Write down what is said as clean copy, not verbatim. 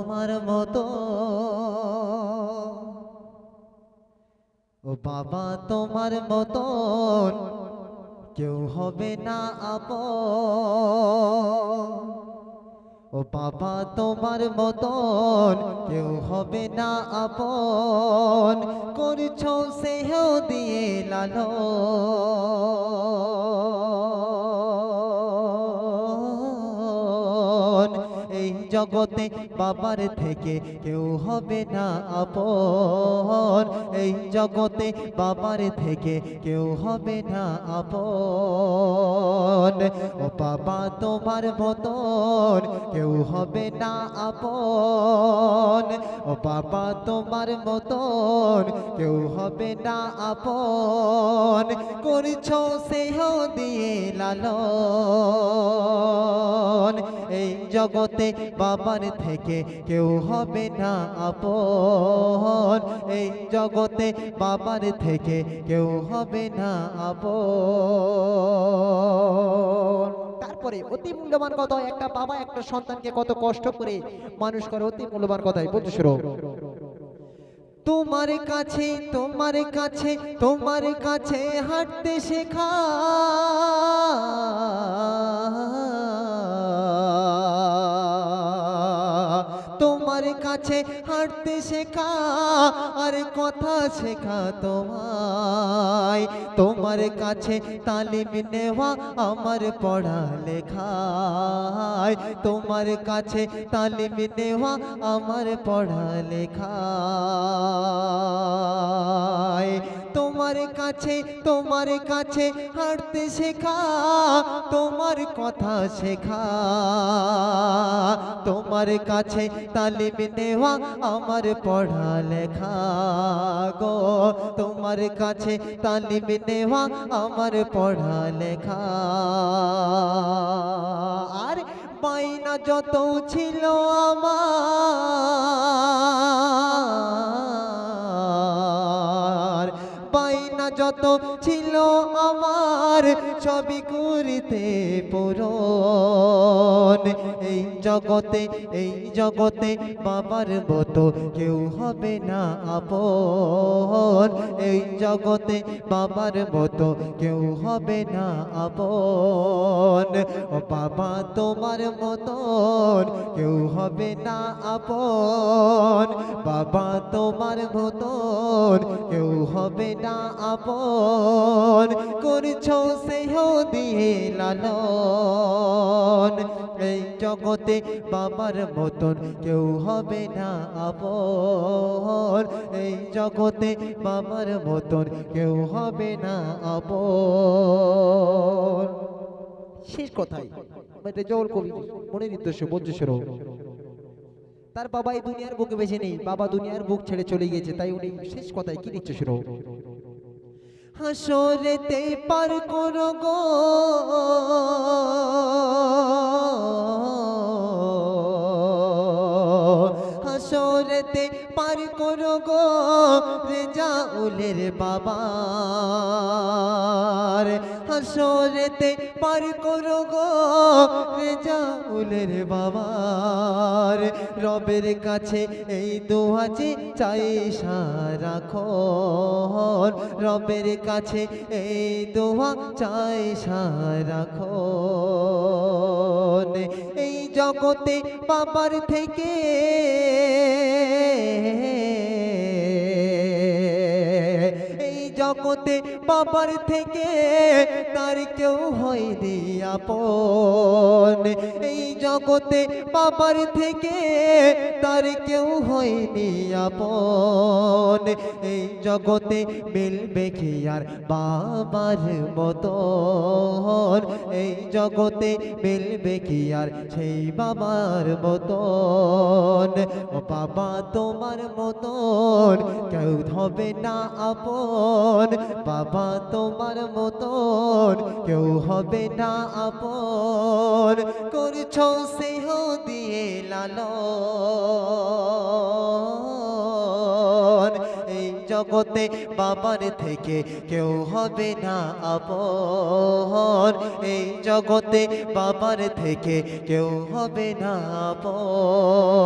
তোমার মতো, ও বাবা তোমার মতন কেউ হবে না আপন। ও বাবা তোমার মতন কেউ হবে না আপন, করছো স্নেহ দিয়ে লালন। এই জগতে বাবার থেকে কেউ হবে না আপন, এই জগতে বাবার থেকে কেউ হবে না আপন। ও বাবা তোমার মতন কেউ হবে না আপন, ও বাবা তোমার মতন কেউ হবে না আপন, করছো স্নেহ দিয়ে লালন। এই জগতে বাবার থেকে কেউ হবে না আপন, এই জগতে বাবার থেকে কেউ হবে না আপন। তারপরে অতি মূল্যবান কথা, একটা বাবা একটা সন্তানকে কত কষ্ট করে মানুষ করে, অতি মূল্যবান কথাই বলতে শুরু। তোমার কাছে তোমার কাছে তোমার কাছে হাঁটতে শেখা, তোমার কাছে হাঁটতে শেখা আর কথা শেখা তোমায়, তোমার কাছে তালিম নেওয়া আমার পড়া লেখায়, তোমার কাছে তালিম নেওয়া আমার পড়া লেখায়। তোমার কাছে হাঁটতে শেখা, তোমার কথা শেখা, তোমার কাছে তালিম নেওয়া আমার পড়া লেখা গো, তোমার কাছে তালিম নেওয়া আমার পড়া লেখা। আর বাইনা যত ছিল আমার, বাইনা যত ছিল আমার সবই করিতে পূরণ। এই জগতে বাবার মতো কেউ হবে না আপন, এই জগতে বাবার মতো কেউ হবে না আপন। ও বাবা তোমার মতন কেউ হবে না আপন, বাবা তোমার মতন কেউ হবে না আপন, করছো স্নেহ দিয়ে লালন। এই জগতে বাবার মতন কেউ হবে না আপন, এই জগতে বাবার মতন কেউ হবে না আপন। শেষ কথাই জল কবি মনে নির্দেশ বলছে শুরু। তার বাবা এই দুনিয়ার বুকে বেঁচে নেই, বাবা দুনিয়ার বুক ছেড়ে চলে গিয়েছে, তাই উনি শেষ কথায় কি নিচ্ছে শুরু। হাসরেতে পার করো গো হাসরেতে পার করো গো রেজাউলের বাবার, হাসরেতে পার করো গো রেজাউলের বাবার। রবের কাছে এই দোয়াজি চাই সারাক্ষণ, রবের কাছে এই দোয়া চাই সারাক্ষণ। এই জগতে বাবার থেকে এই জগতে বাবার থেকে তার কেউ হয়নি আপন, এই জগতে বাবার থেকে তার কেউ হয়নি আপন। এই জগতে মিলবে কি আর বাবার মতন, এই জগতে মিলবে কি আর সেই বাবার মতন। ও বাবা তোমার মতন কেউ হবে না আপন, বাবা তোমার মতন কেউ হবে না আপন, করছো স্নেহ দিয়ে লালন। এই জগতে বাবার থেকে কেউ হবে না আপন, এই জগতে বাবার থেকে কেউ হবে না আপন।